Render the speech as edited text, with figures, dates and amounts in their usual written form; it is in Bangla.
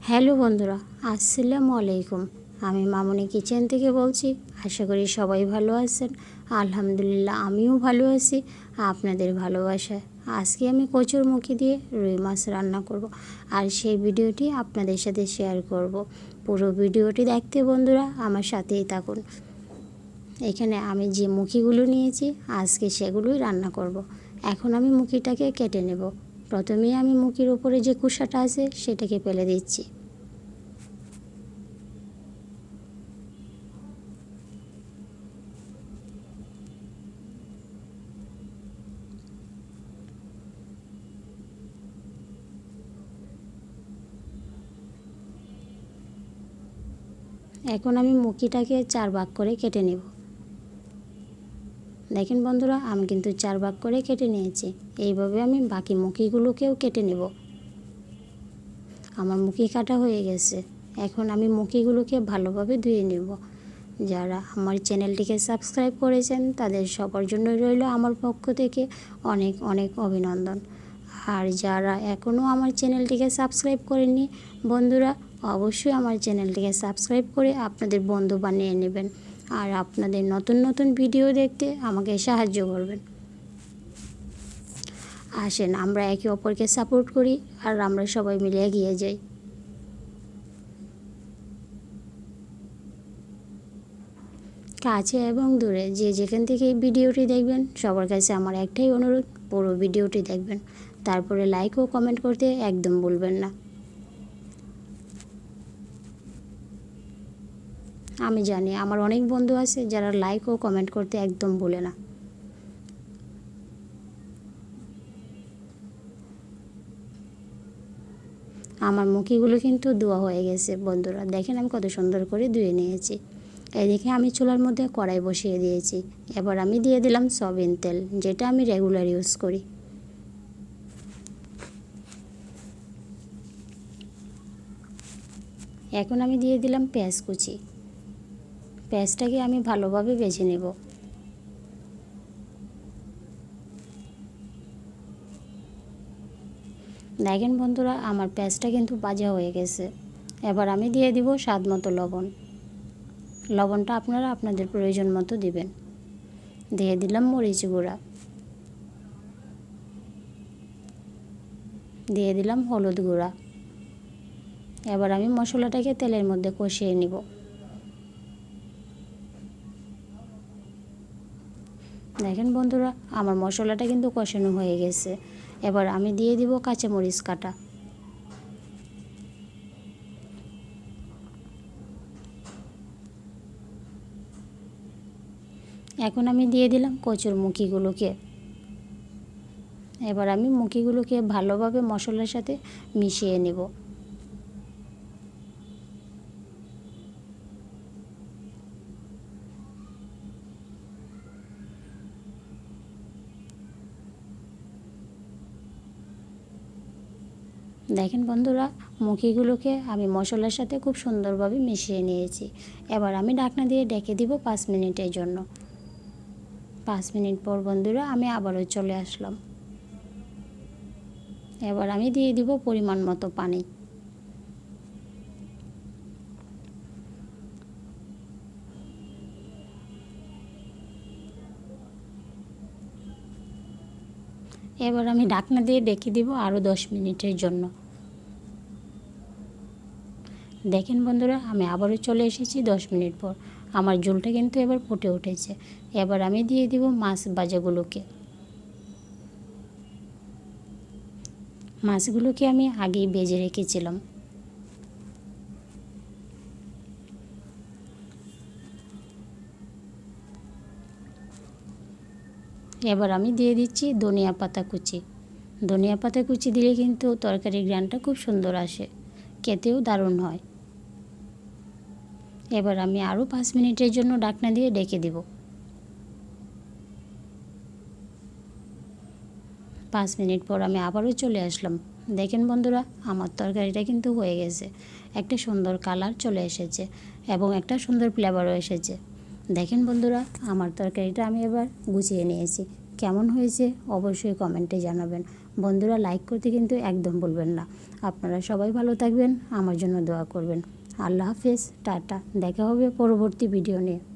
হ্যালো বন্ধুরা, আসসালামু আলাইকুম। আমি মামনি কিচেন থেকে বলছি। আশা করি সবাই ভালো আছেন। আলহামদুলিল্লাহ আমিও ভালো আছি আপনাদের ভালোবাসায়। আজকে আমি কচুরমুখী দিয়ে রুই মাছ রান্না করব, আর সেই ভিডিওটি আপনাদের সাথে শেয়ার করব। পুরো ভিডিওটি দেখতে বন্ধুরা আমার সাথেই থাকুন। এখানে আমি যে মুখিগুলো নিয়েছি আজকে সেগুলোই রান্না করব। এখন আমি মুখিটাকে কেটে নেব। প্রথমেই আমি মুখির উপরে যে কুসাটা আছে সেটাকে ফেলে দিচ্ছি। এখন আমি মুখিটাকে 4 ভাগ করে কেটে নেব। দেখেন বন্ধুরা, আমি কিন্তু 4 ভাগ করে কেটে নিয়েছি। এইভাবে আমি বাকি মুখিগুলোকেও কেটে নেব। আমার মুখি কাটা হয়ে গেছে। এখন আমি মুখিগুলোকে ভালোভাবে ধুয়ে নেব। যারা আমার চ্যানেলটিকে সাবস্ক্রাইব করেছেন তাদের সবার জন্য রইল আমার পক্ষ থেকে অনেক অনেক অভিনন্দন। আর যারা এখনও আমার চ্যানেলটিকে সাবস্ক্রাইব করেননি বন্ধুরা, অবশ্যই আমার চ্যানেলটিকে সাবস্ক্রাইব করে আপনাদের বন্ধু বানিয়ে নেবেন। আর আপনাদের নতুন নতুন ভিডিও দেখতে আমাকে সাহায্য করবেন। আসেন আমরা একে অপরকে সাপোর্ট করি আর আমরা সবাই মিলে এগিয়ে যাই। কাছে এবং দূরে যে যেখান থেকে এই ভিডিওটি দেখবেন সবার কাছে আমার একটাই অনুরোধ, পুরো ভিডিওটি দেখবেন, তারপরে লাইক ও কমেন্ট করতে একদম ভুলবেন না। আমি জানি আমার অনেক বন্ধু আছে যারা লাইক ও কমেন্ট করতে একদম ভুলে না। আমার মুখিগুলো কিন্তু ধোয়া হয়ে গেছে বন্ধুরা, দেখেন আমি কত সুন্দর করে ধুয়ে নিয়েছি। এদিকে আমি চুলার মধ্যে কড়াই বসিয়ে দিয়েছি। এবার আমি দিয়ে দিলাম সয়াবিন তেল, যেটা আমি রেগুলার ইউজ করি। এখন আমি দিয়ে দিলাম পেঁয়াজ কুচি। পেঁয়াজটাকে আমি ভালোভাবে ভেজে নেব। দেখেন বন্ধুরা, আমার পেঁয়াজটা কিন্তু ভাজা হয়ে গেছে। এবার আমি দিয়ে দিব স্বাদ মতো লবণ। লবণটা আপনারা আপনাদের প্রয়োজন মতো দিবেন। দিয়ে দিলাম মরিচ গুঁড়া, দিয়ে দিলাম হলুদ গুঁড়া। এবার আমি মশলাটাকে তেলের মধ্যে কষিয়ে নিব। দেখেন বন্ধুরা, আমার মশলাটা কিন্তু কষানো হয়ে গেছে। এবার আমি দিয়ে দিব কাঁচামরিচ কাটা। এখন আমি দিয়ে দিলাম কচুর মুখিগুলোকে। এবার আমি মুখিগুলোকে ভালোভাবে মশলার সাথে মিশিয়ে নেব। দেখেন বন্ধুরা, মুখিগুলোকে আমি মশলার সাথে খুব সুন্দরভাবে মিশিয়ে নিয়েছি। এবার আমি ঢাকনা দিয়ে ঢেকে দিব 5 মিনিটের জন্য। 5 মিনিট পর বন্ধুরা আমি আবারও চলে আসলাম। এবার আমি দিয়ে দিব পরিমাণ মতো পানি। এবার আমি ঢাকনা দিয়ে ঢেকে দিব আরও 10 মিনিটের জন্য। দেখেন বন্ধুরা, আমি আবারও চলে এসেছি 10 মিনিট পর। আমার ঝোলটা কিন্তু এবার ফুটে উঠেছে। এবার আমি দিয়ে দিব মাছ ভাজাগুলোকে। মাছগুলোকে আমি আগেই ভেজে রেখেছিলাম। এবার আমি দিয়ে দিচ্ছি ধনিয়া পাতা কুচি। ধনিয়া পাতা কুচি দিলে কিন্তু তরকারির ঘ্রাণটা খুব সুন্দর আসে, খেতেও দারুণ হয়। এবার আমি আরও 5 মিনিটের জন্য ঢাকনা দিয়ে ঢেকে দেব। 5 মিনিট পর আমি আবারও চলে আসলাম। দেখেন বন্ধুরা, আমার তরকারিটা কিন্তু হয়ে গেছে। একটা সুন্দর কালার চলে এসেছে এবং একটা সুন্দর ফ্লেভারও এসেছে। দেখেন বন্ধুরা, আমার তরকারিটা আমি এবার গুছিয়ে নিয়েছি। কেমন হয়েছে অবশ্যই কমেন্টে জানাবেন। বন্ধুরা, লাইক করতে কিন্তু একদম ভুলবেন না। আপনারা সবাই ভালো থাকবেন, আমার জন্য দোয়া করবেন। আল্লাহ হাফেজ, টাটা। দেখা হবে পরবর্তী ভিডিও নিয়ে।